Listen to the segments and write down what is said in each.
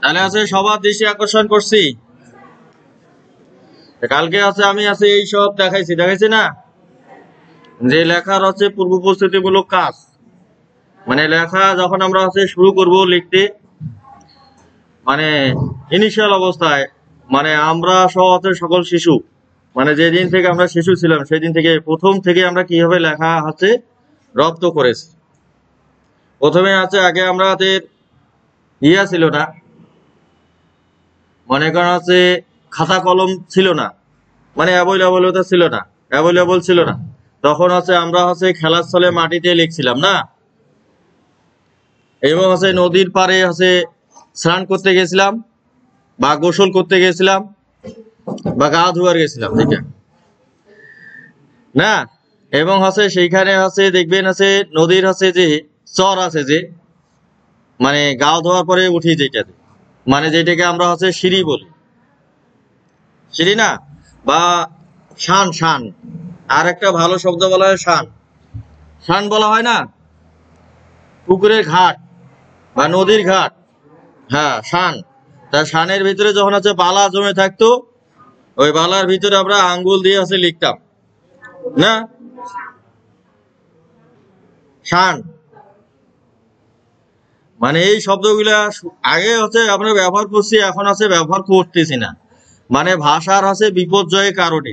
তাহলে আছে সবার দৃষ্টি আকর্ষণ করছি। কালকে আছে আমি আছে এই সব দেখাইছি না, যে লেখার হচ্ছে পূর্ব প্রস্তুতিমূলক কাজ। মানে লেখা যখন আমরা হচ্ছে শুরু করব লিখতে, মানে ইনিশিয়াল অবস্থায়, মানে আমরা সহ হচ্ছে সকল শিশু, মানে যেদিন থেকে আমরা শিশু ছিলাম সেদিন থেকে প্রথম থেকে আমরা কিভাবে লেখা হচ্ছে রপ্ত করেছি। প্রথমে আছে আগে আমাদের ছিল না, মনে করেন হচ্ছে খাতা কলম ছিল না, মানে অ্যাভেলেবল ছিল না। তখন হচ্ছে আমরা হচ্ছে খেলার স্থলে মাটিতে লিখছিলাম না, এবং হচ্ছে নদীর পাড়ে হচ্ছে স্নান করতে গেছিলাম, বা গোসল করতে গেছিলাম, বা গা ধোয়ার গেছিলাম, ঠিক না? এবং হচ্ছে সেইখানে হচ্ছে দেখবেন হচ্ছে নদীর হচ্ছে যে চর আছে, যে মানে গা ধোয়ার পরে উঠি যেটাতে, মানে যেটাকে আমরা হচ্ছে সিঁড়ি বলি, সিঁড়ি না, বা শান। আর একটা ভালো শব্দ বলা হয় শান বলা হয় না, পুকুরের ঘাট বা নদীর ঘাট। হ্যাঁ, শান। তা শানের ভিতরে যখন হচ্ছে বালা জমে থাকতো, ওই বালার ভিতরে আমরা আঙ্গুল দিয়ে হচ্ছে লিখতাম না, শান। মানে এই শব্দগুলা আগে হচ্ছে আমরা ব্যবহার করছি, এখন আছে ব্যবহার করতেছি না। মানে ভাষার আছে বিপর্যয়ের কারণে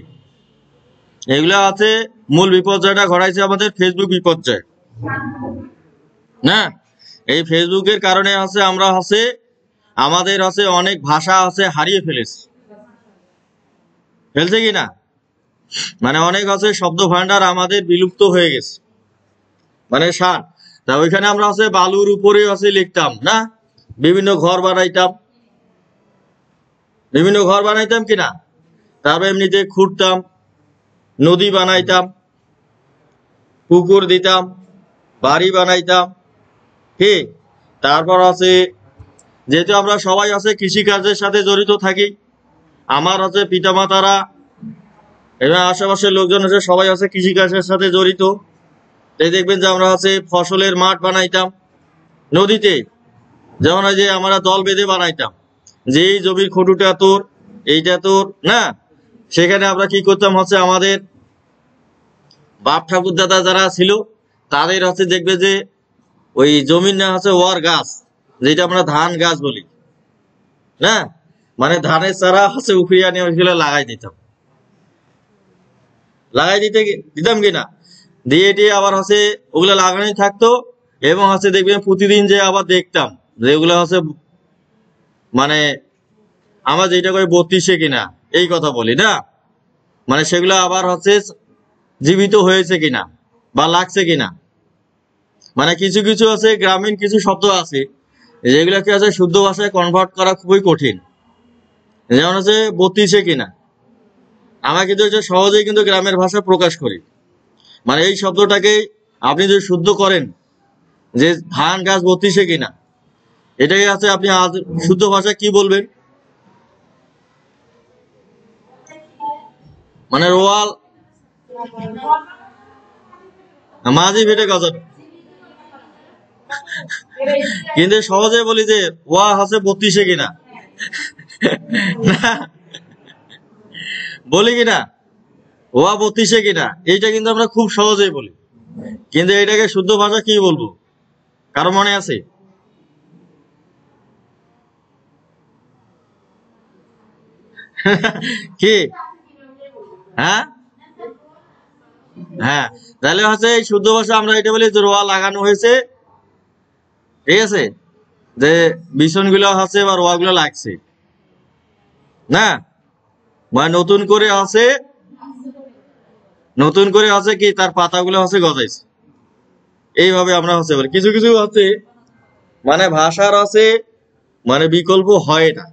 এগুলা আছে। মূল বিপর্যয়টা ঘটাইছে আমাদের ফেসবুক বিপর্যয় না। এই ফেসবুকের কারণে আছে আমরা আছে আমাদের আছে অনেক ভাষা আছে হারিয়ে ফেলছে কি না, মানে অনেক আছে শব্দ ভান্ডার আমাদের বিলুপ্ত হয়ে গেছে। মানে শান, তা ওইখানে আমরা আছে বালুর উপরে আছে লিখতাম না, বিভিন্ন ঘর বানাইতাম কিনা, তারপর এমনিতে খুঁড়তাম, নদী বানাইতাম, পুকুর দিতাম, বাড়ি বানাইতাম, ঠিক। তারপর আছে যেহেতু আমরা সবাই আছে কৃষিকাজের সাথে জড়িত থাকি, আমার আছে পিতামাতারা এবং আশেপাশের লোকজন আছে সবাই আছে কৃষিকাজের সাথে জড়িত। তাই দেখবেন যে আমরা আছে ফসলের মাঠ বানাইতাম নদীতে, যেমন ওই যে আমরা দল বেঁধে বানাইতাম, যে এই জমির খটুটা তোর, এইটা তোর না। সেখানে আমরা কি করতাম হচ্ছে আমাদের বাপ ঠাকুর দাদা যারা ছিল তাদের হচ্ছে দেখবে যে ওই জমির না হচ্ছে ওয়ার গাছ, যেটা আমরা ধান গাছ বলি না, মানে ধানের চারা হচ্ছে উফরিয়া নিয়ে ওইগুলো দিতাম কিনা, দিয়ে আবার হচ্ছে ওগুলো লাগানোই থাকতো। এবং হচ্ছে দেখবেন প্রতিদিন যে আবার দেখতাম যে ওগুলো হচ্ছে মানে আমরা যেটা করে 32 কিনা, এই কথা বলি না, মানে সেগুলো আবার হচ্ছে জীবিত হয়েছে কিনা বা লাগছে কিনা। মানে কিছু কিছু আছে গ্রামীণ কিছু শব্দ আছে যেগুলোকে আছে শুদ্ধ ভাষায় কনভার্ট করা খুবই কঠিন, যেমন হচ্ছে 32 কিনা। আমরা কিন্তু সহজেই কিন্তু গ্রামের ভাষা প্রকাশ করি। মানে এই শব্দটাকে আপনি যদি শুদ্ধ করেন যে ধান গাছ 32 কিনা, এটাকে আছে আপনি শুদ্ধ ভাষায় কি বলবেন? মানে রোয়াল মাঝি ভেটে গজর, কিন্তু সহজে বলি যে ওয়া হচ্ছে 32 কিনা বলি কিনা, ওয়া 32 কিনা, এইটা কিন্তু আমরা খুব সহজেই বলি। কিন্তু এটাকে শুদ্ধ ভাষা কি বলবো, কারো মনে আছে? কি? হ্যাঁ হ্যাঁ, তাহলে হচ্ছে এই শুদ্ধ ভাষা আমরা এটা বলি যে রোয়া লাগানো হয়েছে, ঠিক আছে, যে বিছন গুলো হচ্ছে বা রোয়া গুলো লাগছে না, মানে নতুন করে আছে কি তার পাতাগুলো হচ্ছে গজাইছে। এইভাবে আমরা হচ্ছে বলি। কিছু কিছু হচ্ছে মানে ভাষার আছে মানে বিকল্প হয় না,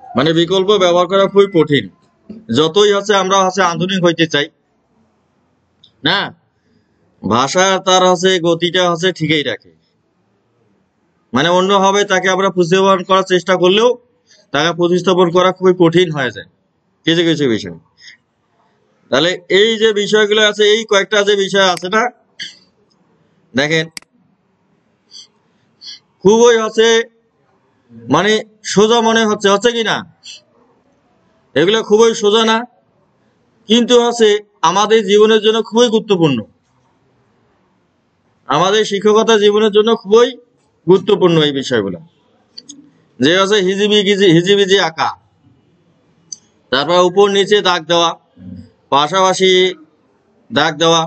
মানে বিকল্প ব্যবহার করা খুবই কঠিন, যতই হচ্ছে আমরা হচ্ছে আধুনিক হইতে চাই না, ভাষা তার হচ্ছে গতিটা হচ্ছে ঠিকই রাখে। মানে অন্যভাবে তাকে আমরা প্রতিস্থাপন করার চেষ্টা করলেও তাকে প্রতিস্থাপন করা খুবই কঠিন হয়ে যায় কিছু কিছু বিষয়। তাহলে এই যে বিষয়গুলো আছে, এই কয়েকটা যে বিষয় আছে না, দেখেন খুবই হচ্ছে মানে সোজা মনে হচ্ছে, হচ্ছে কি না? এগুলো খুবই সোজা না, কিন্তু আছে আমাদের জীবনের জন্য খুবই গুরুত্বপূর্ণ। আমাদের শিক্ষকতা জীবনের জন্য খুবই গুরুত্বপূর্ণ এই বিষয়গুলো। যে আছে হিজিবিজি আঁকা, তারপর উপর নিচে দাগ দেওয়া, পাশাপাশি দাগ দেওয়া,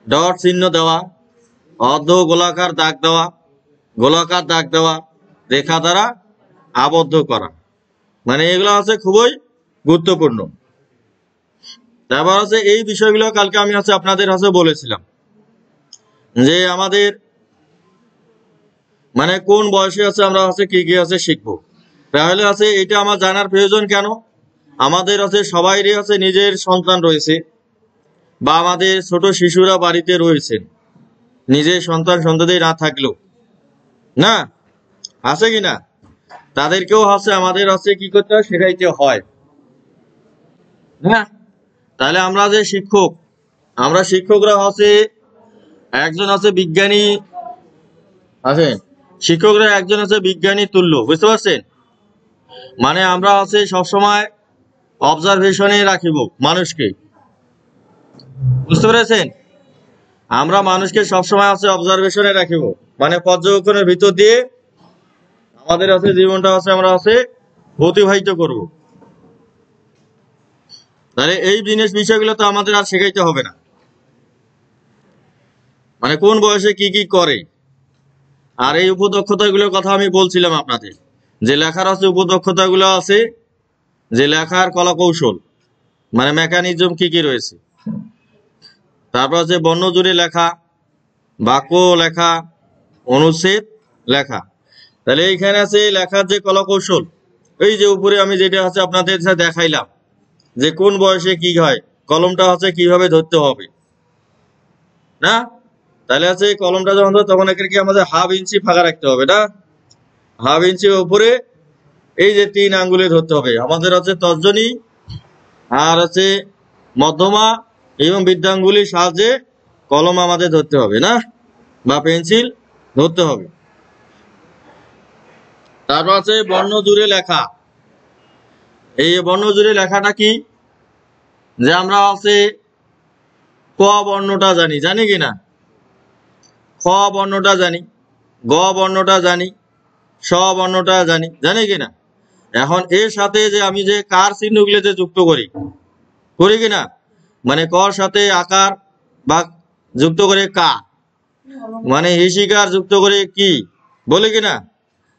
ডট চিহ্ন দেওয়া, অর্ধ গোলাকার দাগ দেওয়া, গোলাকার দাগ দেওয়া, রেখা দ্বারা আবদ্ধ করা, মানে এগুলো হচ্ছে খুবই গুরুত্বপূর্ণ। তারপর হচ্ছে এই বিষয়গুলো কালকে আমি হচ্ছে আপনাদের হচ্ছে বলেছিলাম যে আমাদের মানে কোন বয়সে আছে আমরা হচ্ছে কি কি আছে শিখবো। তাহলে আছে এটা আমার জানার প্রয়োজন কেন? আমাদের আছে সবাইরই আছে নিজের সন্তান রয়েছে, বা আমাদের ছোট শিশুরা বাড়িতে রয়েছেন, নিজের সন্তান সন্ততি না থাকলেও না, আছে কি না, তাদেরকেও হচ্ছে আমাদের হচ্ছে কি করতে হয়, শেখাইতে হয় না? তাহলে আমরা যে শিক্ষক, আমরা শিক্ষকরা হচ্ছে একজন আছে বিজ্ঞানী, আছে শিক্ষকরা একজন আছে বিজ্ঞানী তুল্য, বুঝতে পারছেন? মানে আমরা আছে সবসময় অবজারভেশনে রাখিব মানুষকে, বুঝতে পেরেছেন? আমরা মানুষকে সবসময় আছে অবজারভেশনে রাখিব, মানে পর্যবেক্ষণের ভিতর দিয়ে আমাদের আছে জীবনটা আছে আমরা আছে অতিবাহিত করব। তাহলে এই বিষয়গুলো তো আমাদের আর শেখাইতে হবে না, মানে কোন বয়সে কি কি করে। আর এই উপদক্ষতাগুলোর কথা আমি বলছিলাম আপনাদের, যে লেখার আছে উপদক্ষতাগুলো আছে, যে লেখার কলা কৌশল মানে মেকানিজম কি কি রয়েছে, তারপর আছে বর্ণ জুড়ে লেখা, বাক্য লেখা, অনুচ্ছেদ লেখা। তাহলে এইখানে আছে লেখার যে কলা কৌশল, এই যে উপরে আমি যেটা হচ্ছে আপনাদের সাথে দেখাইলাম যে কোন বয়সে কি হয়, কলমটা হচ্ছে কিভাবে ধরতে হবে না? তাহলে আছে কলমটা যখন ধর তখন একে আমাদের হাফ ইঞ্চি ফাঁকা রাখতে হবে না, হাফ ইঞ্চি উপরে এই যে 3 আঙ্গুলে ধরতে হবে আমাদের হচ্ছে তর্জনী, আর আছে মধ্যমা এবং বৃদ্ধাঙ্গুলির সাহায্যে কলম আমাদের ধরতে হবে না, বা পেন্সিল ধরতে হবে। তারপর আছে বর্ণ জুড়ে লেখা। এই বর্ণ জুড়ে লেখাটা কি, যে আমরা আছে ক বর্ণটা জানি, জানি কিনা, খ বর্ণটা জানি, গ বর্ণটা জানি, স বর্ণটা জানি, জানি কিনা। এখন এর সাথে যে আমি যে কার চিহ্নগুলো যে যুক্ত করি, করি কিনা, মানে কর সাথে আকার বা যুক্ত করে কা, মানে হিসিকার যুক্ত করে কি, বলি কিনা।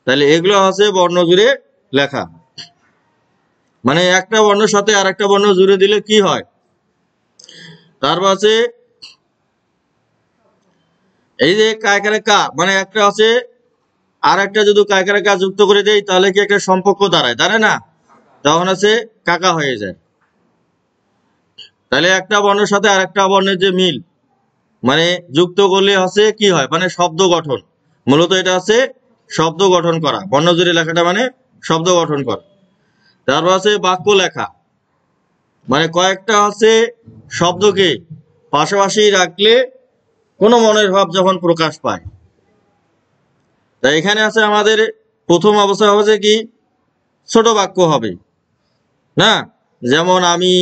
তাহলে এগুলো হচ্ছে বর্ণ জুড়ে লেখা, মানে একটা বর্ণের সাথে আর একটা বর্ণ জুড়ে দিলে কি হয়। তারপর আছে এই যে কায়কারে কা, মানে একটা আছে আর একটা যদি কায়কারে কা যুক্ত করে দেই তাহলে কি একটা সম্পর্ক দাঁড়ায়, দাঁড়ায় না? তখন আছে কাকা হয়ে যায়। তাহলে একটা বর্ণের সাথে আর একটা বর্ণের যে মিল, মানে যুক্ত করলে হচ্ছে কি হয়, মানে শব্দ গঠন। মূলত এটা আছে শব্দ গঠন করা, বর্ণ জুড়ে লেখাটা মানে শব্দ গঠন করা। তারপর আছে বাক্য লেখা, মানে কয়েকটা হচ্ছে শব্দকে পাশাপাশি রাখলে কোনো মনের ভাব যখন প্রকাশ পায়। তাই এখানে আছে আমাদের প্রথম অবস্থা হবে যে কি, ছোট বাক্য হবে না, যেমন আমি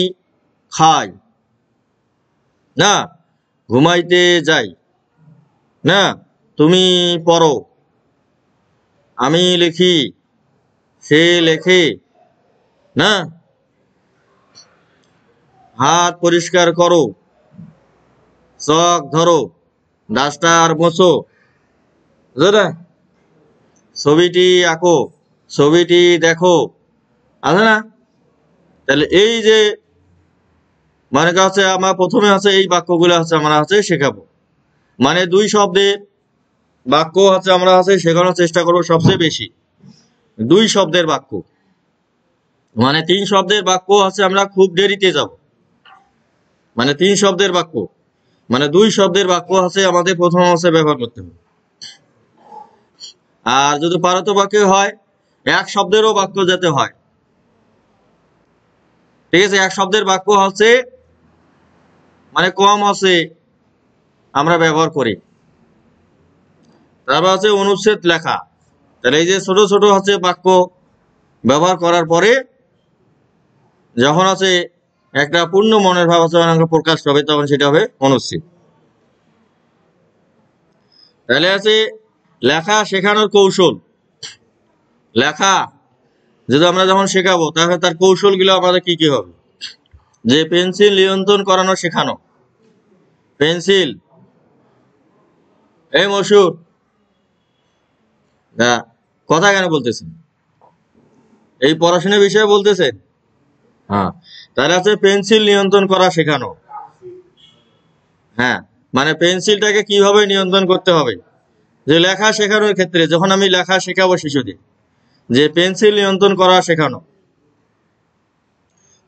খাই না, ঘুমাইতে যাই না, তুমি পড়ো, আমি লিখি, সে লেখে না, হাত পরিষ্কার করো, চক ধরো, ডাস্টার মোছো, বুঝলে? ছবিটি আঁকো, ছবিটি দেখো, আছে না? তাহলে এই যে মানে কাছে আমার প্রথমে আছে এই বাক্যগুলো আছে আমরা আছে শেখাবো, মানে 2 শব্দের বাক্য আছে আমরা আছে শেখানোর চেষ্টা করবো সবচেয়ে বেশি। 2 শব্দের বাক্য, মানে 3 শব্দের বাক্য আছে আমরা খুব দেরিতে যাব, মানে 3 শব্দের বাক্য, মানে 2 শব্দের বাক্য আছে আমাদের প্রথম অবস্থায় ব্যবহার করতে হবে। আর যদি পারত বাক্য হয় 1 শব্দেরও বাক্য যেতে হয়, ঠিক আছে? 1 শব্দের বাক্য হচ্ছে মানে কম আছে আমরা ব্যবহার করি। তারপর আছে অনুচ্ছেদ লেখা, তাহলে এই যে ছোট ছোট হচ্ছে বাক্য ব্যবহার করার পরে যখন আছে একটা পূর্ণ মনের ভাব আছে প্রকাশ পাবে, তখন সেটা হবে অনুচ্ছেদ। তাহলে আছে লেখা শেখানোর কৌশল। লেখা যদি আমরা যখন শেখাবো তাহলে তার কৌশলগুলো আমাদের কি কি হবে? যে পেন্সিল নিয়ন্ত্রণ করানো শেখানো। পেন্সিল, এই মশুর কথা কেন বলতেছেন? এই পড়াশোনার বিষয়ে বলতেছেন? হ্যাঁ, তাহলে আছে পেন্সিল নিয়ন্ত্রণ করা শেখানো। হ্যাঁ, মানে পেন্সিলটাকে কিভাবে নিয়ন্ত্রণ করতে হবে। যে লেখা শেখানোর ক্ষেত্রে যখন আমি লেখা শেখাবো শিশুদের, যে পেন্সিল নিয়ন্ত্রণ করা শেখানো।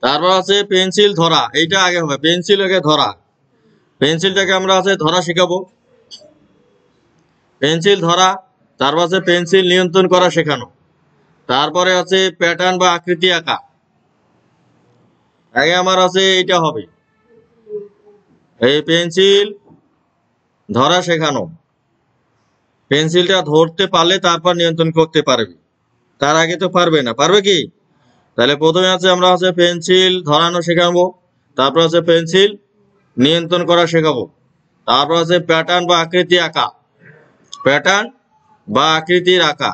তারপর আছে পেন্সিল ধরা, এইটা আগে হবে, পেন্সিল আগে ধরা। পেন্সিলটাকে আমরা আছে ধরা শেখাবো, পেন্সিল ধরা। তারপর আছে পেন্সিল নিয়ন্ত্রণ করা শেখানো। তারপরে আছে প্যাটার্ন বা আকৃতি আঁকা। আগে আমার আছে এইটা হবে, এই পেন্সিল ধরা শেখানো। পেন্সিলটা ধরতে পারলে তারপর নিয়ন্ত্রণ করতে পারবে, তার আগে তো পারবে না। পারবে কি? তাহলে প্রথমে আছে আমরা আছে পেন্সিল ধরানো শেখাবো, তারপর আছে পেন্সিল নিয়ন্ত্রণ করা শেখাবো, তারপর আছে প্যাটার্ন বা আকৃতি আঁকা। প্যাটার্ন বা আকৃতির আঁকা।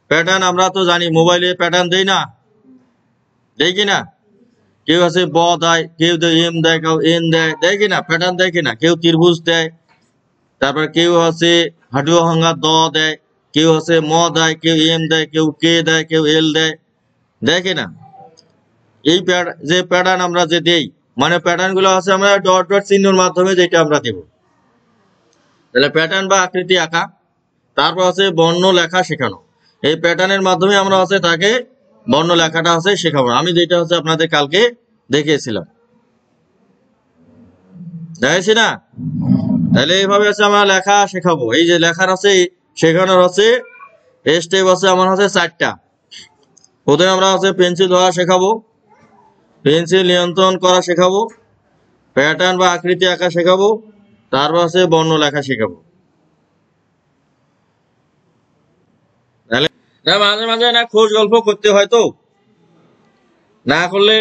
প্যাটার্ন আমরা তো জানি, মোবাইলে প্যাটার্ন দেই না, দেয় কিনা? কেউ আছে ব দেয়, কেউ এম দেয়, কেউ এন দেয়, দেয় কিনা? প্যাটার্ন দেয় কিনা? কেউ ত্রিভুজ দেয়, তারপর কেউ আছে হাঁটুয়া ভাঙা দ দেয়, কেউ আছে ম দেয়, কেউ এম দেয়, কেউ কে দেয়, কেউ এল দেয়, দেয় কিনা? এই যে প্যাটার্ন আমরা যে দেই, মানে প্যাটার্ন গুলো আছে আমরা ডট ডট চিহ্নের মাধ্যমে যেটা আমরা দেব। তাহলে প্যাটার্ন বা আকৃতি আঁকা। তারপর আছে বর্ণ লেখা শেখানো। এই প্যাটার্নের মাধ্যমে আমরা আছে তাকে বর্ণ লেখাটা আছে শেখাবো। আমি যেটা হচ্ছে আপনাদের কালকে দেখিয়েছিলাম, দেখেছি না? তাহলে এইভাবে আছে আমরা লেখা শেখাবো। এই যে লেখার আছে শেখানোর আছে স্টেপ আছে আমার হচ্ছে 4টা। প্রথমে আমরা আছে পেন্সিল ধরা শেখাবো, পেন্সিল নিয়ন্ত্রণ করা শেখাবো, প্যাটার্ন বা আকৃতি আঁকা শেখাবো, তারপর আছে বর্ণ লেখা শেখাবো। তাহলে মাঝে মাঝে না খোঁজ গল্প করতে হয়, তো না করলে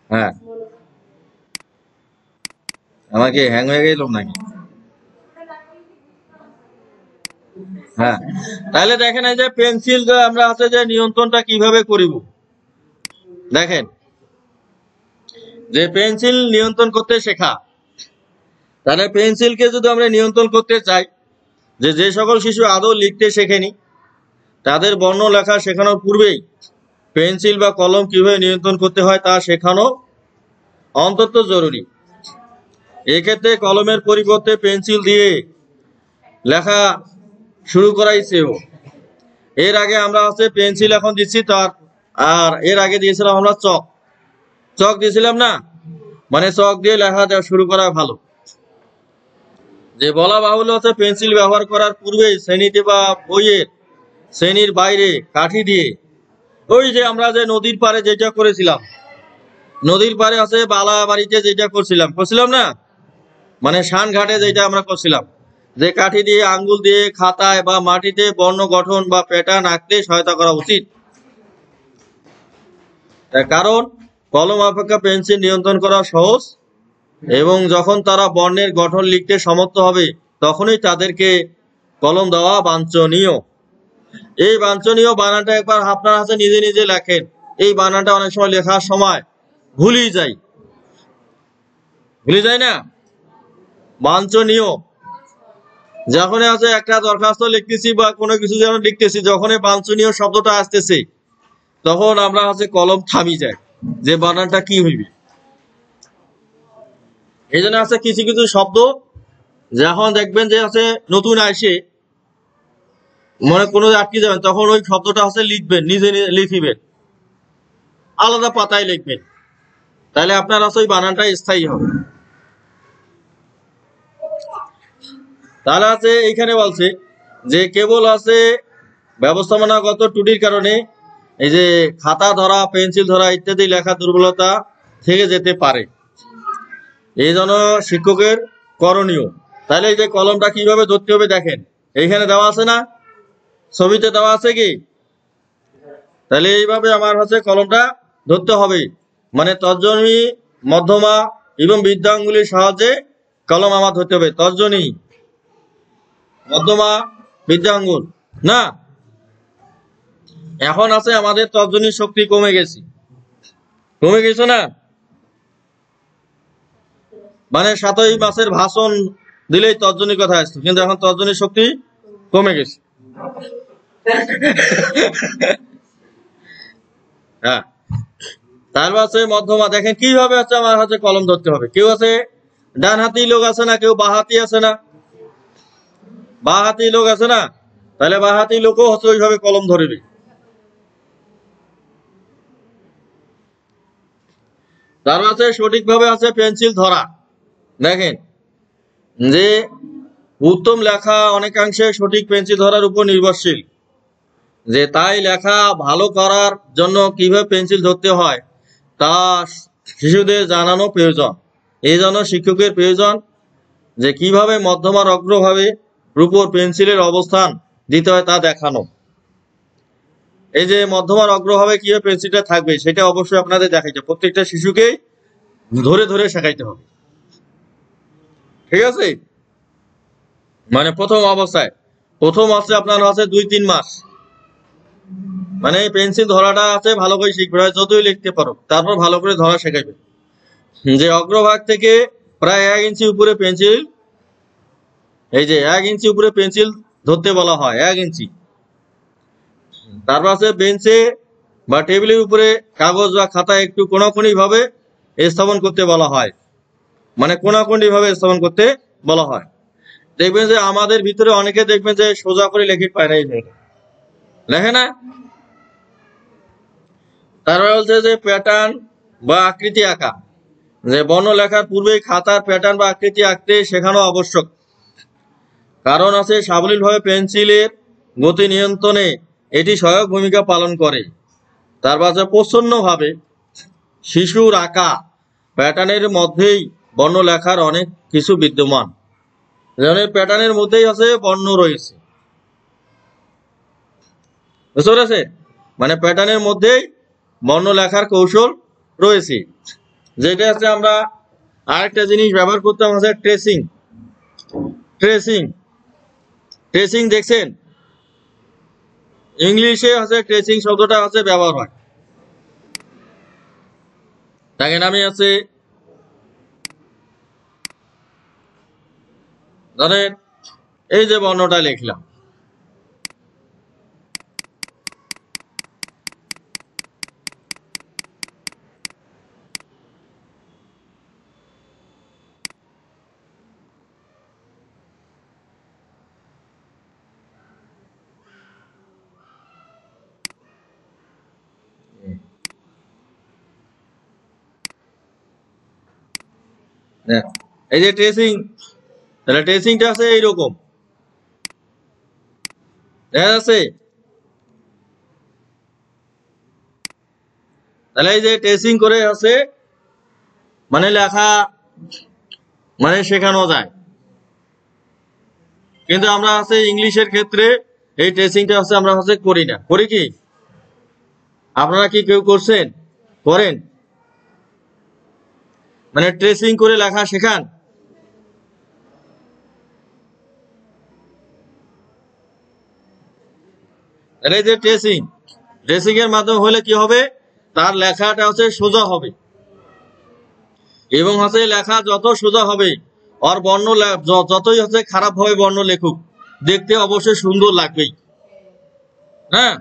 হ্যাঁ আমাকে হ্যাং হয়ে গেল নাকি? হ্যাঁ, তাহলে দেখেন এই যে পেন্সিল আমরা আছে যে নিয়ন্ত্রণটা কিভাবে করিব। দেখেন যে পেন্সিল নিয়ন্ত্রণ করতে শেখা, তাহলে পেন্সিলকে যদি আমরা নিয়ন্ত্রণ করতে চাই, যে সকল শিশু আদৌ লিখতে শেখেনি তাদের বর্ণ লেখা শেখানোর পূর্বেই পেন্সিল বা কলম কিভাবে নিয়ন্ত্রণ করতে হয় তা শেখানো অন্তত জরুরি। এক্ষেত্রে কলমের পরিবর্তে পেন্সিল দিয়ে লেখা শুরু করাইছে। এর আগে আমরা আছে পেন্সিল এখন দিচ্ছি তার, আর এর আগে দিয়েছিলাম আমরা চক। চক দিয়েছিলাম না, মানে চক দিয়ে লেখা দেওয়া শুরু করা ভালো। যে বলা বাহুল্য হচ্ছে পেন্সিল ব্যবহার করার পূর্বে শ্রেণীতে বা বইয়ের শ্রেণীর বাইরে কাঠি দিয়ে, ওই যে আমরা যে নদীর পাড়ে যেটা করেছিলাম, নদীর পাড়ে আছে বালা বাড়িতে যেটা করছিলাম না, মানে শান ঘাটে যেটা আমরা করছিলাম, যে কাঠি দিয়ে আঙ্গুল দিয়ে খাতায় বা মাটিতে বর্ণ গঠন বা প্যাটার্ন আঁকতে সহায়তা করা উচিত। কারণ কলম অপেক্ষা পেন্সিল নিয়ন্ত্রণ করা সহজ, এবং যখন তারা বর্ণের গঠন লিখতে সমর্থ হবে তখনই তাদেরকে কলম দেওয়া বাঞ্ছনীয়। এই বাঞ্ছনীয় বানানটা একবার আপনার হাতে নিজে নিজে লেখেন। এই বানানটা অনেক সময় লেখার সময় ভুলে যায় না? বাঞ্ছনীয় যখন আছে একটা দরখাস্ত লিখতেছি বা কোনো কিছু যেন লিখতেছি, যখন বাঞ্ছনীয় শব্দটা আসতেছে তখন আমরা আছে কলম থামি যায়, যে বানানটা কি হইবে। এই জন্য আছে কিছু কিছু শব্দ যখন দেখবেন যে আছে নতুন আসে, মনে কোনো আটকে যাবেন, তখন ওই শব্দটা আছে লিখবেন, নিজে লিখিবেন, আলাদা পাতায় লিখবেন, তাহলে আপনার আছে ওই বানানটা স্থায়ী হবে। তাহলে আছে এইখানে বলছে যে কেবল আছে ব্যবস্থাপনাগত ত্রুটির কারণে এই যে খাতা ধরা, পেন্সিল ধরা ইত্যাদি লেখা দুর্বলতা থেকে যেতে পারে। এই জন্য শিক্ষকের করণীয় তাহলে এই যে কলমটা কিভাবে ধরতে হবে দেখেন, এইখানে দেওয়া আছে না, ছবিতে দেওয়া আছে কি? তাহলে এইভাবে আমার হচ্ছে কলমটা ধরতে হবে, মানে তর্জনী, মধ্যমা এবং বৃদ্ধাঙ্গুলির সাহায্যে কলম আমার ধরতে হবে। তর্জনী, মধ্যমা, বৃদ্ধাঙ্গুল না। এখন আছে আমাদের তর্জনীর শক্তি কমে গেছে না, মানে 7ই মাসের ভাষণ দিলেই তর্জনীর কথা আসতো, কিন্তু এখন তর্জনীর শক্তি কমে গেছে। হ্যাঁ, তারপর আছে মধ্যমা। দেখেন কিভাবে হচ্ছে আমার হাতে কলম ধরতে হবে। কেউ আছে ডান হাতি লোক আছে না, কেউ বাঁ হাতি আছে না, বাঁ হাতি লোক আছে না, তাহলে বাঁ হাতি লোকও হচ্ছে ওইভাবে কলম ধরবে। তারপর আছে সঠিকভাবে আছে পেন্সিল ধরা। দেখেন যে উত্তম লেখা অনেকাংশে সঠিক পেন্সিল ধরার উপর নির্ভরশীল, যে তাই লেখা ভালো করার জন্য কিভাবে পেন্সিল ধরতে হয় তা শিশুদের জানানো প্রয়োজন। এই জন্য শিক্ষকের প্রয়োজন যে কিভাবে মধ্যমার অগ্রভাবে উপর পেন্সিলের অবস্থান দিতে হয় তা দেখানো। এই যে মধ্যমার অগ্রভাবে কিভাবে পেন্সিলটা থাকবে সেটা অবশ্যই আপনাদের দেখাইতে, প্রত্যেকটা শিশুকেই ধরে ধরে শেখাইতে হবে, ঠিক আছে? মানে প্রথম অবস্থায়, প্রথম আছে আপনার আছে 2-3 মাস, মানে পেন্সিল ধরাটা আছে ভালো করে শিখবে, যতই লিখতে পারো তারপর ভালো করে ধরা শেখাইবে। যে অগ্রভাগ থেকে প্রায় 1 ইঞ্চি উপরে পেন্সিল, এই যে 1 ইঞ্চি উপরে পেন্সিল ধরতে বলা হয়, 1 ইঞ্চি। তারপর আছে বেঞ্চে বা টেবিলের উপরে কাগজ বা খাতা একটু কোনাকুনি ভাবে স্থাপন করতে বলা হয়, মানে কোনাকুনি ভাবে স্থাপন করতে বলা হয়। দেখবেন যে আমাদের ভিতরে অনেকে দেখবেন যে সোজা করে লেখে পায় না, এই লেখে না। তারপর হচ্ছে যে প্যাটার্ন বা আকৃতি আঁকা, যে বর্ণ লেখার পূর্বে খাতার প্যাটার্ন বা আকৃতি আঁকতে শেখানো আবশ্যক। কারণ আছে সাবলীলভাবে পেন্সিলের গতি নিয়ন্ত্রণে এটি সহায়ক ভূমিকা পালন করে। তারপর আছে প্রচ্ছন্নভাবে শিশুর আঁকা প্যাটার্নের মধ্যেই বর্ণ লেখার অনেক কিছু বিদ্যমান, যেমন প্যাটার্নের মধ্যেই আছে বর্ণ রয়েছে, বুঝতে পেরেছে? মানে প্যাটার্নের মধ্যেই বর্ণ লেখার কৌশল রয়েছে। যেটা আছে আমরা আরেকটা জিনিস ব্যবহার করতাম আছে ট্রেসিং। ট্রেসিং ট্রেসিং দেখছেন, ইংলিশে আছে ট্রেসিং শব্দটা আছে ব্যবহার হয়। দেখেন আমি আছে ধরেন এই যে বর্ণটা লিখলাম, এই যে ট্রেসিং, তাহলে ট্রেসিংটা আছে এইরকম দেখা যাচ্ছে। তাহলে এই যে ট্রেসিং করে আছে মানে লেখা মানে শেখানো যায়, কিন্তু আমরা আছে ইংলিশের ক্ষেত্রে এই ট্রেসিংটা আছে আমরা হচ্ছে করি না। করি কি? আপনারা কি কেউ করছেন? করেন? মানে ট্রেসিং করে লেখা শেখান? এই যে ট্রেসিং, ট্রেসিং এর মাধ্যমে হলে কি হবে, তার লেখাটা হচ্ছে সোজা হবে, এবং হচ্ছে লেখা যত সোজা হবে আর বর্ণ যতই হচ্ছে খারাপ ভাবে বর্ণ লেখুক দেখতে অবশ্যই সুন্দর লাগবেই। হ্যাঁ,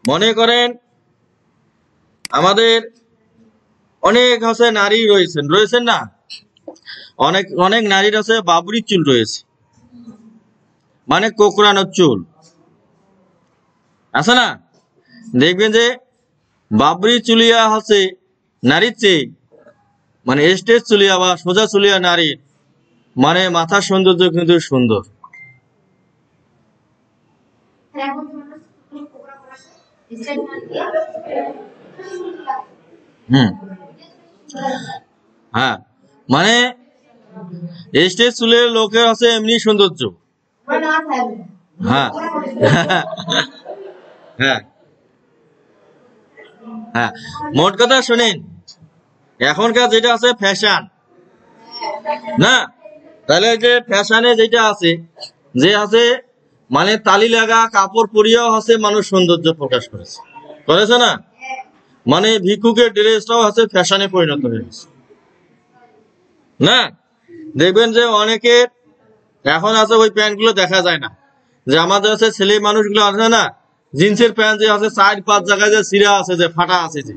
মনে করেন আমাদের অনেক হচ্ছে নারী রয়েছেন না, অনেক অনেক নারীর আছে বাবরি চুল রয়েছে, মানে কোকড়ানোর চুল আছে না। দেখবেন যে বাবরি চুলিয়া হচ্ছে নারীর চেয়ে মানে স্টেজ চুলিয়া বা সোজা চুলিয়া নারীর মানে মাথার সৌন্দর্য কিন্তু সুন্দর। হুম, হ্যাঁ, মানে স্টেজ চুলের লোকের আছে এমনি সৌন্দর্য। হ্যাঁ হ্যাঁ হ্যাঁ, মোট কথা শোনেন, এখনকার যেটা আছে ফ্যাশন, না তাহলে যে ফ্যাশনে যেটা আছে, যে আছে মানে তালি লাগা কাপড় পরিয়াও আছে মানুষ সৌন্দর্য প্রকাশ করেছে না, মানে ভিক্ষুকের ড্রেসটাও আছে ফ্যাশনে পরিণত হয়ে গেছে না। দেখবেন যে অনেকের এখন আছে ওই প্যান্ট গুলো দেখা যায় না, যে আমাদের আছে ছেলে মানুষগুলো আছে না, জিন্সের প্যান্ট যে আছে 4-5 জায়গায় যে ছিঁড়া আছে, যে ফাটা আছে, যে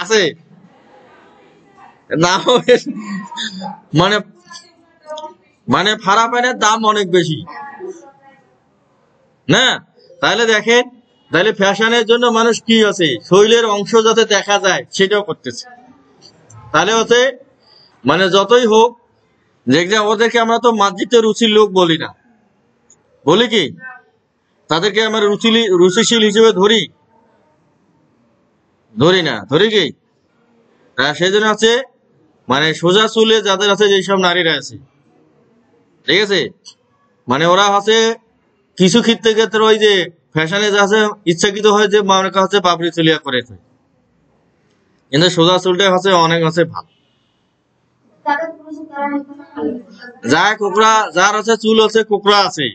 আছে না, মানে মানে ফাড়া প্যান্টের দাম অনেক বেশি না। তাহলে দেখেন, তাহলে ফ্যাশনের জন্য মানুষ কি আছে, শরীরের অংশ যাতে দেখা যায় সেটাও করতেছে। তাহলে হচ্ছে মানে যতই হোক, যে ওদেরকে আমরা তো মার্জিত রুচির লোক বলি না, বলি কি তাদেরকে আমরা রুচিশীল হিসেবে ধরি না, ধরি কি? সেই জন্য আছে মানে সোজা চুলে যাদের আছে, যেসব নারীরা আছে, ঠিক আছে, মানে ওরা আছে কিছু ক্ষেত্রে ওই যে ফ্যাশনে যে আছে ইচ্ছাকৃত হয় যে মনে হচ্ছে পাপড়ি চুলিয়া করেছে, কিন্তু সোজা চুলটা আছে অনেক আছে ভালো। যার আছে চুল আছে কোকড়া আছে,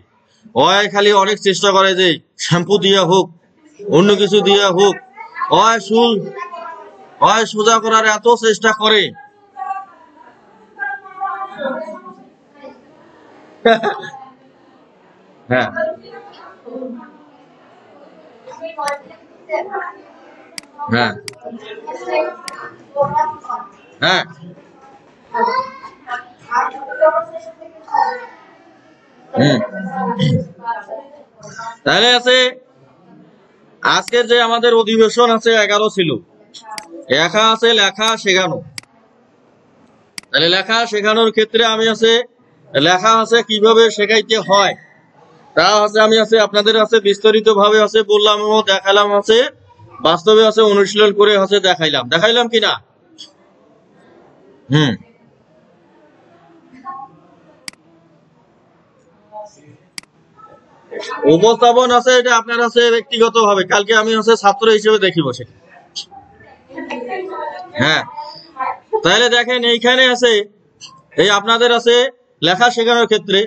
ওই খালি অনেক চেষ্টা করে যে শ্যাম্পু দিয়া হোক, অন্য কিছু দিয়া হোক, ওই সোজা করার এত চেষ্টা করে। হ্যাঁ হ্যাঁ হ্যাঁ, তাহলে আছে আজকের যে আমাদের অধিবেশন আছে 11 ছিল, লেখা আছে লেখা শেখানো। তাহলে লেখা শেখানোর ক্ষেত্রে আমি আছে লেখা আছে কিভাবে শেখাইতে হয়, তা আছে আমি আছে আপনাদের আছে বিস্তারিত ভাবে আছে বললাম এবং দেখালাম, আছে বাস্তবে আছে অনুশীলন করে আছে দেখাইলাম কিনা? উপস্থাপন আছে এটা আপনার আছে ব্যক্তিগত ভাবে, কালকে আমি আছে ছাত্র হিসেবে দেখি বসে। হ্যাঁ, তাহলে দেখেন এইখানে আছে এই আপনাদের আছে লেখা শেখানোর ক্ষেত্রে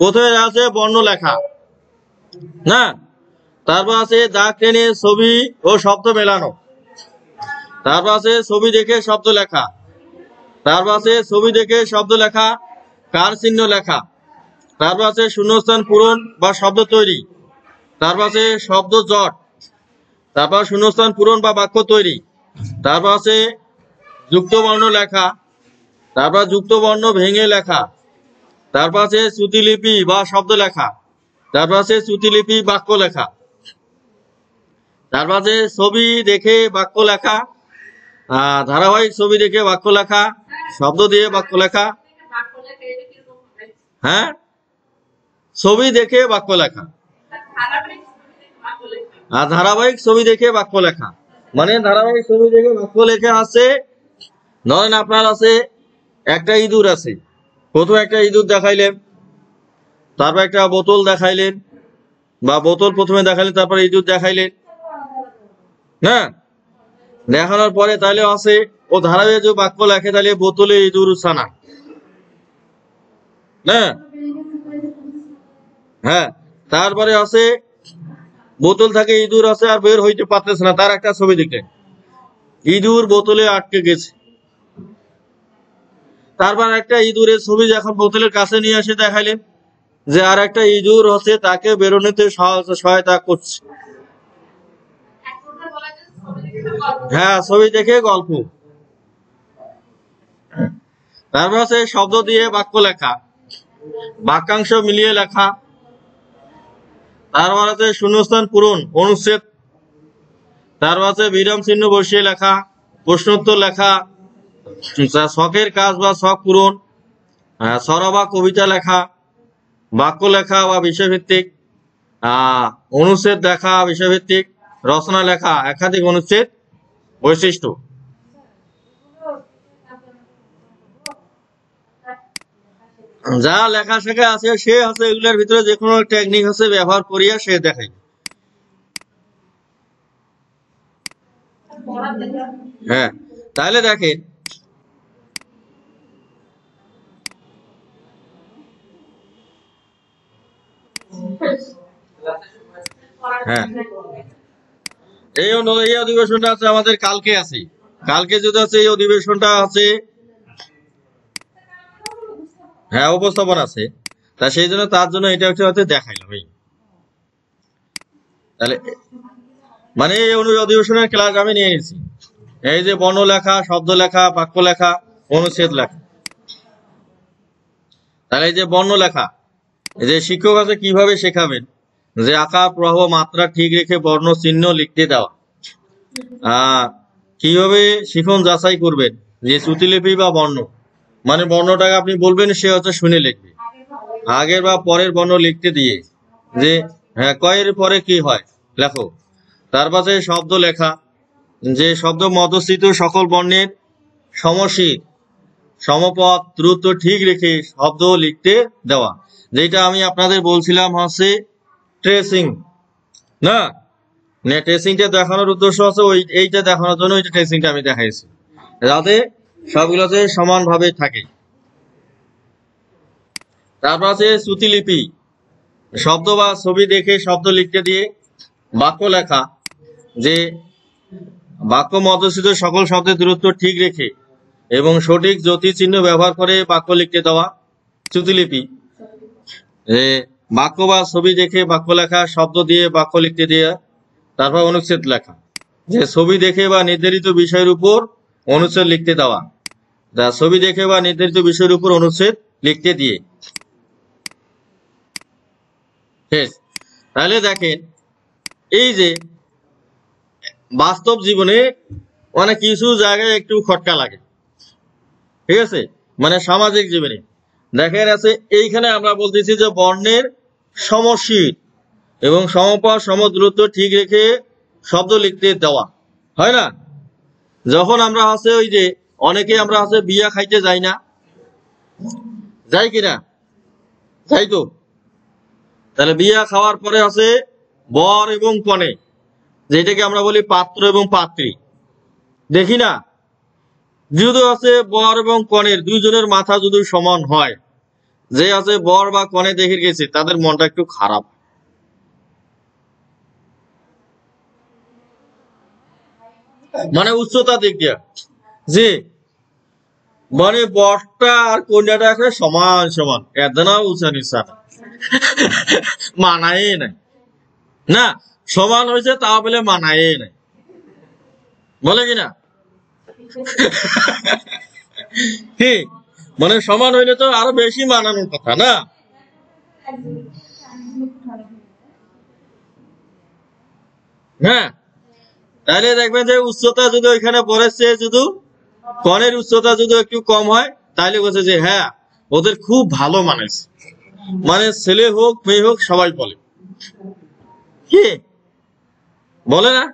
প্রথমে আছে বর্ণ লেখা, না, তারপর আছে দাগ টেনে ছবি ও শব্দ মেলানো, তারপর আছে ছবি দেখে শব্দ লেখা, তারপর আছে ছবি দেখে শব্দ লেখা, কার চিহ্ন লেখা, তারপর আছে শূন্যস্থান পূরণ বা শব্দ তৈরি, তারপর আছে শব্দ জট, তারপর শূন্যস্থান পূরণ বা বাক্য তৈরি, তারপর আছে যুক্ত বর্ণ লেখা, তারপর যুক্ত বর্ণ ভেঙে লেখা, তারপর আছে শ্রুতিলিপি বা শব্দ লেখা, তারপর আছে শ্রুতিলিপি বাক্য লেখা, তারপর আছে ছবি দেখে বাক্য লেখা, ধারাবাহিক ছবি দেখে বাক্য লেখা, শব্দ দিয়ে বাক্য লেখা। হ্যাঁ, ছবি দেখে বাক্য লেখা আর ধারাবাহিক ছবি দেখে বাক্য লেখা, মানে ধারাবাহিক ছবি দেখে বাক্য লেখা আছে। ধরেন আপনার আছে একটা ইঁদুর আছে, প্রথমে একটা ইঁদুর দেখাইলেন, তারপর একটা বোতল দেখাইলেন, বা বোতল প্রথমে দেখাইলেন তারপর ইঁদুর দেখাইলেন, না, দেখানোর পরে তাহলে আছে ও ধারাবাহিক যে বাক্য লেখে তাহলে বোতলে ইঁদুর ছানা, না, হ্যাঁ, তারপরে আছে বোতল থাকে ইঁদুর আছে আর বের হইতে পারতেছে না, তার একটা ছবি দেখলেন ইঁদুর বোতলে আটকে গেছে, তারপর একটা ইঁদুরের ছবি যখন বোতলের কাছে নিয়ে এসে দেখাইলেন যে আর একটা ইঁদুর হচ্ছে তাকে বেরোনোতে সহায়তা করছে। হ্যাঁ, ছবি দেখে গল্প। তারপর আছে শব্দ দিয়ে বাক্য লেখা, বাক্যাংশ মিলিয়ে লেখা, তারপর আছে শূন্যস্থান পূরণ অনুচ্ছেদ, তারপর আছে বিরাম চিহ্ন বসিয়ে লেখা, প্রশ্নোত্তর লেখা, শখের কাজ বা শখ পূরণ, ছড়া বা কবিতা লেখা, বাক্য লেখা বা বিষয়ভিত্তিক, অনুচ্ছেদ লেখা বিষয়ভিত্তিক, রচনা লেখা, একাধিক অনুচ্ছেদ বৈশিষ্ট্য। যা লেখা শেখা আছে সে আছে এগুলোর ভিতরে যে কোনো টেকনিক আছে ব্যবহার করিয়া সে দেখাই। হ্যাঁ, তাহলে দেখেন হ্যাঁ এই অধিবেশনটা আছে আমাদের কালকে আছে। কালকে যদি আছে এই অধিবেশনটা আছে, হ্যাঁ উপস্থাপন আছে। তা সেই জন্য তার জন্য এটা হচ্ছে দেখাইলাম। এই তাহলে মানে এই অধিবেশনের ক্লাস আমি নিয়ে নিয়েছি। এই যে বর্ণ লেখা, শব্দ লেখা, বাক্য লেখা, অনুচ্ছেদ লেখা। তাহলে এই যে বর্ণ লেখা, এই যে শিক্ষক আছে কিভাবে শেখাবেন যে আকার প্রবাহ মাত্রা ঠিক রেখে বর্ণ চিহ্ন লিখতে দেওয়া। কিভাবে শিখন যাচাই করবেন যে শ্রুতিলিপি বা বর্ণ, মানে বর্ণটাকে আপনি বলবেন সে হচ্ছে শুনে লিখবে, আগের বা পরের বর্ণ লিখতে দিয়ে যে হ্যাঁ কয়ের পরে কি হয় লেখো। তার পাশে শব্দ লেখা, যে শব্দ মধ্যস্থিত সকল বর্ণের সমশীর সমপদ দ্রুত ঠিক রেখে শব্দ লিখতে দেওয়া, যেটা আমি আপনাদের বলছিলাম হচ্ছে ট্রেসিং। না ট্রেসিংটা দেখানোর উদ্দেশ্য আছে এইটা দেখানোর জন্য এইটা ট্রেসিংটা আমি দেখাইছি, যাতে সবগুলোতে সমানভাবে থাকে। তারপর আছে শ্রুতিলিপি, শব্দ বা ছবি দেখে শব্দ লিখতে দিয়ে। বাক্য লেখা, যে বাক্য মধ্যস্থিত সকল শব্দের দূরত্ব ঠিক রেখে এবং সঠিক জ্যোতি চিহ্ন ব্যবহার করে বাক্য লিখতে দেওয়া শ্রুতিলিপি। বাক্য বা ছবি দেখে বাক্য লেখা, শব্দ দিয়ে বাক্য লিখতে দেওয়া। তারপর অনুচ্ছেদ লেখা, যে ছবি দেখে বা নির্ধারিত বিষয়ের উপর অনুচ্ছেদ লিখতে দেওয়া, ছবি দেখে বা নির্ধারিত বিষয়ের উপর অনুচ্ছেদ লিখতে দিয়ে। তাহলে দেখেন এই যে বাস্তব জীবনে অনেক কিছু জায়গায় একটু খটকা লাগে, ঠিক আছে, মানে সামাজিক জীবনে দেখেন আছে এইখানে আমরা বলতেছি যে বর্ণের সমশীর এবং সমপদ সমদূরত্ব ঠিক রেখে শব্দ লিখতে দেওয়া, হয় না? যখন আমরা আছে ওই যে অনেকে আমরা আছে বিয়া খাইতে যাই না, যাই কিনা? যাই তো। তাহলে বিয়া খাওয়ার পরে আছে বর এবং কনে, যেটাকে আমরা বলি পাত্র এবং পাত্রী, দেখি না? যদি আছে বর এবং কনের দুইজনের মাথা যদি সমান হয়, যে আছে বর বা কনে দেখে গেছে তাদের মনটা একটু খারাপ, মানে উচ্চতা দিক দিয়া, যে মানে বরটা আর কন্যাটা একটা সমান সমান, এদনা উঁচা নিচা মানায় নাই, না সমান হয়েছে তা বলে মানায় নাই, বলে কিনা? কি মানে সমান হইলে তো আরো বেশি মানানোর কথা না? হ্যাঁ, তাহলে দেখবেন যে উচ্চতা যদি ওইখানে পড়েছে, যদি কনের উচ্চতা যদি একটু কম হয়, তাহলে বলছে যে হ্যাঁ ওদের খুব ভালো মানেছে, মানে ছেলে হোক মেয়ে হোক সবাই বলে, কি বলে না?